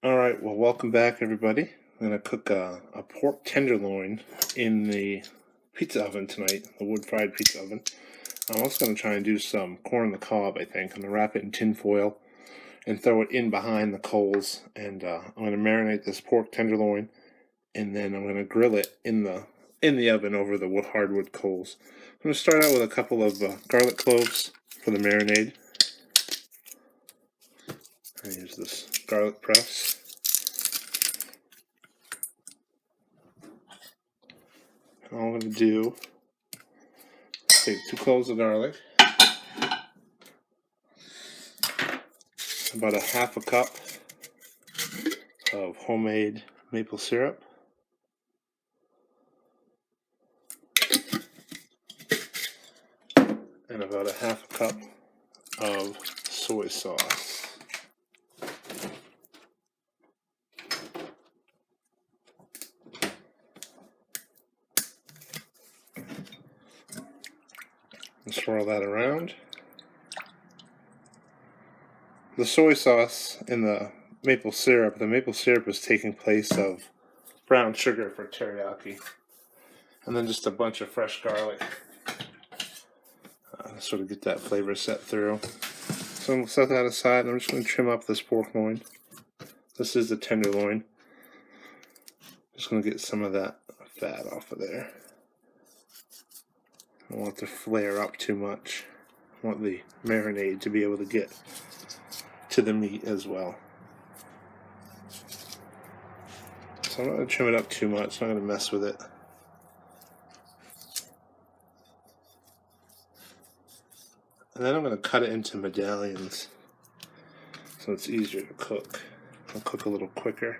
Alright, well, welcome back, everybody. I'm going to cook a pork tenderloin in the pizza oven tonight, the wood-fried pizza oven. I'm also going to try and do some corn on the cob, I think. I'm going to wrap it in tin foil and throw it in behind the coals. And I'm going to marinate this pork tenderloin, and then I'm going to grill it in the oven over the hardwood coals. I'm going to start out with a couple of garlic cloves for the marinade. I use this garlic press. All I'm going to do is take 2 cloves of garlic, about a half a cup of homemade maple syrup, and about a half a cup of soy sauce. And swirl that around. The soy sauce and the maple syrup is taking place of brown sugar for teriyaki. And then just a bunch of fresh garlic. Sort of get that flavor set through. So I'm going to set that aside, and I'm just going to trim up this pork loin. This is the tenderloin. Just going to get some of that fat off of there. I don't want it to flare up too much. I want the marinade to be able to get to the meat as well. So I'm not going to trim it up too much. I'm not going to mess with it. And then I'm going to cut it into medallions so it's easier to cook. I'll cook a little quicker.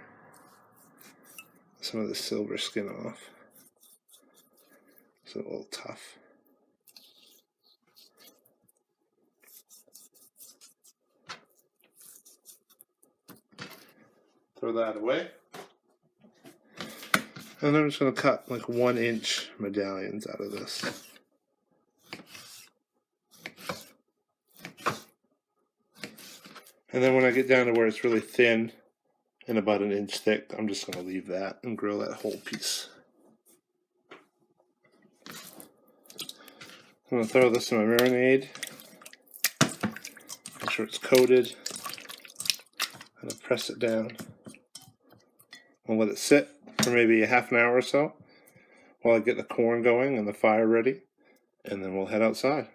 Some of the silver skin off. It's a little tough. Throw that away. And I'm just going to cut like 1-inch medallions out of this. And then when I get down to where it's really thin and about 1 inch thick, I'm just going to leave that and grill that whole piece. I'm going to throw this in my marinade. Make sure it's coated. I'm going to press it down. I'll let it sit for maybe a half an hour or so while I get the corn going and the fire ready, and then we'll head outside.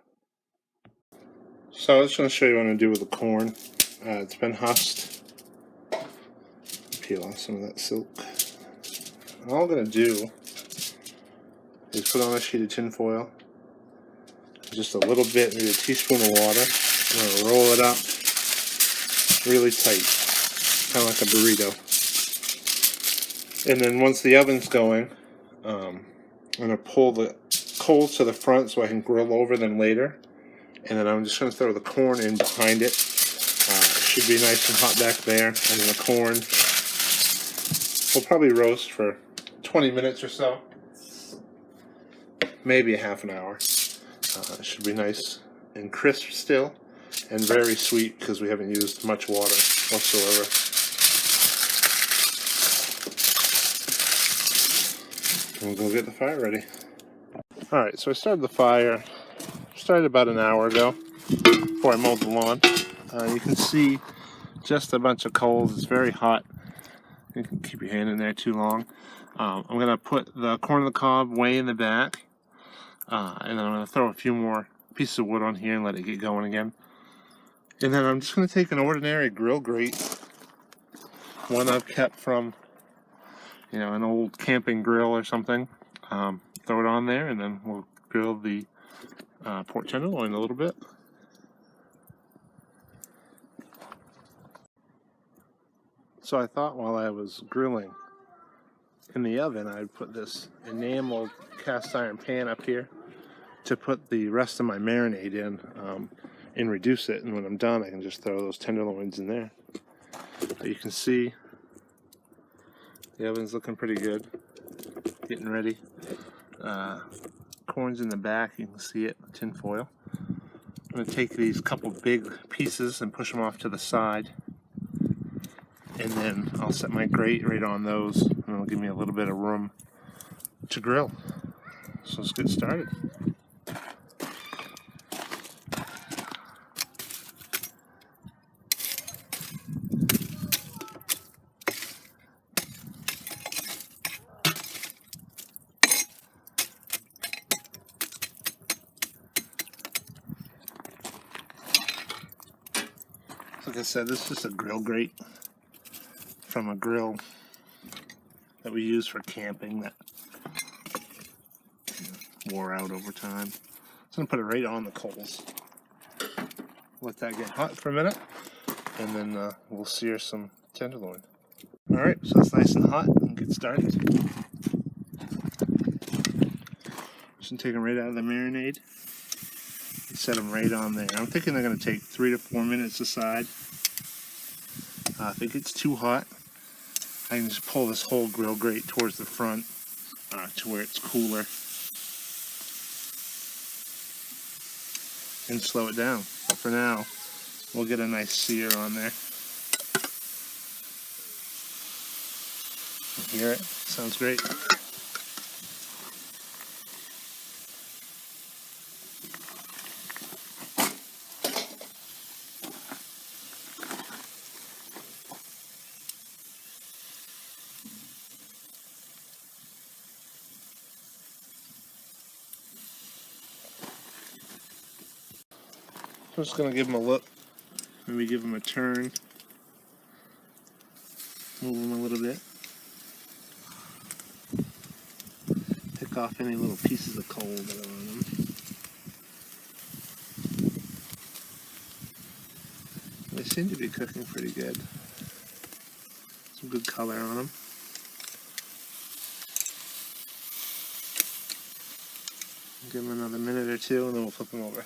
So I'm just going to show you what I'm going to do with the corn. It's been husked. Peel off some of that silk. All I'm going to do is put on a sheet of tin foil, just a little bit, maybe a teaspoon of water. I'm going to roll it up really tight, kind of like a burrito. And then once the oven's going, I'm going to pull the coals to the front so I can grill over them later. And then I'm just going to throw the corn in behind it. It should be nice and hot back there. And then the corn will probably roast for 20 minutes or so. Maybe a half an hour. It should be nice and crisp still. And very sweet because we haven't used much water whatsoever. We'll go get the fire ready. Alright, so I started the fire. Started about an hour ago before I mowed the lawn. You can see just a bunch of coals. It's very hot. You can keep your hand in there too long. I'm going to put the corn on the cob way in the back. And then I'm going to throw a few more pieces of wood on here and let it get going again. And then I'm just going to take an ordinary grill grate. One I've kept from, an old camping grill or something. Throw it on there, and then we'll grill the pork tenderloin a little bit. So I thought while I was grilling in the oven, I'd put this enamel cast iron pan up here to put the rest of my marinade in and reduce it. And when I'm done, I can just throw those tenderloins in there. But you can see the oven's looking pretty good, getting ready. Corn's in the back, you can see it, tin foil. I'm going to take these couple big pieces and push them off to the side. And then I'll set my grate right on those, and it'll give me a little bit of room to grill. So let's get started. Like I said, this is just a grill grate from a grill that we use for camping that wore out over time. So I'm going to put it right on the coals. Let that get hot for a minute, and then we'll sear some tenderloin. Alright, so it's nice and hot, and get started. Just take them right out of the marinade and set them right on there. I'm thinking they're going to take 3 to 4 minutes aside. If it gets too hot, I can just pull this whole grill grate towards the front to where it's cooler and slow it down. But for now, we'll get a nice sear on there. You hear it? Sounds great. I'm just going to give them a look, maybe give them a turn, move them a little bit, pick off any little pieces of coal that are on them. They seem to be cooking pretty good. Some good color on them. Give them another minute or two and then we'll flip them over.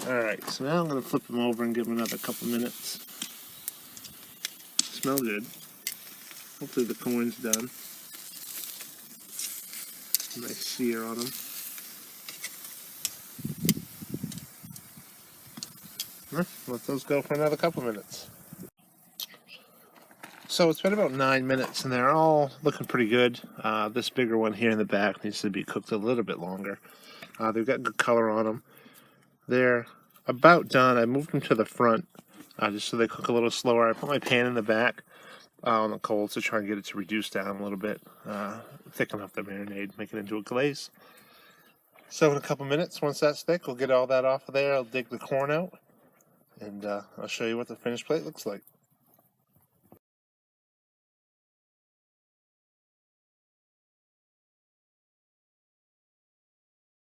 Alright, so now I'm going to flip them over and give them another couple minutes. Smell good. Hopefully the corn's done. Nice sear on them. Let those go for another couple minutes. So it's been about 9 minutes and they're all looking pretty good. This bigger one here in the back needs to be cooked a little bit longer. They've got good color on them. They're about done. I moved them to the front just so they cook a little slower. I put my pan in the back on the coals to try and get it to reduce down a little bit, thicken up the marinade, make it into a glaze. So in a couple minutes, once that's thick, we'll get all that off of there. I'll dig the corn out, and I'll show you what the finished plate looks like.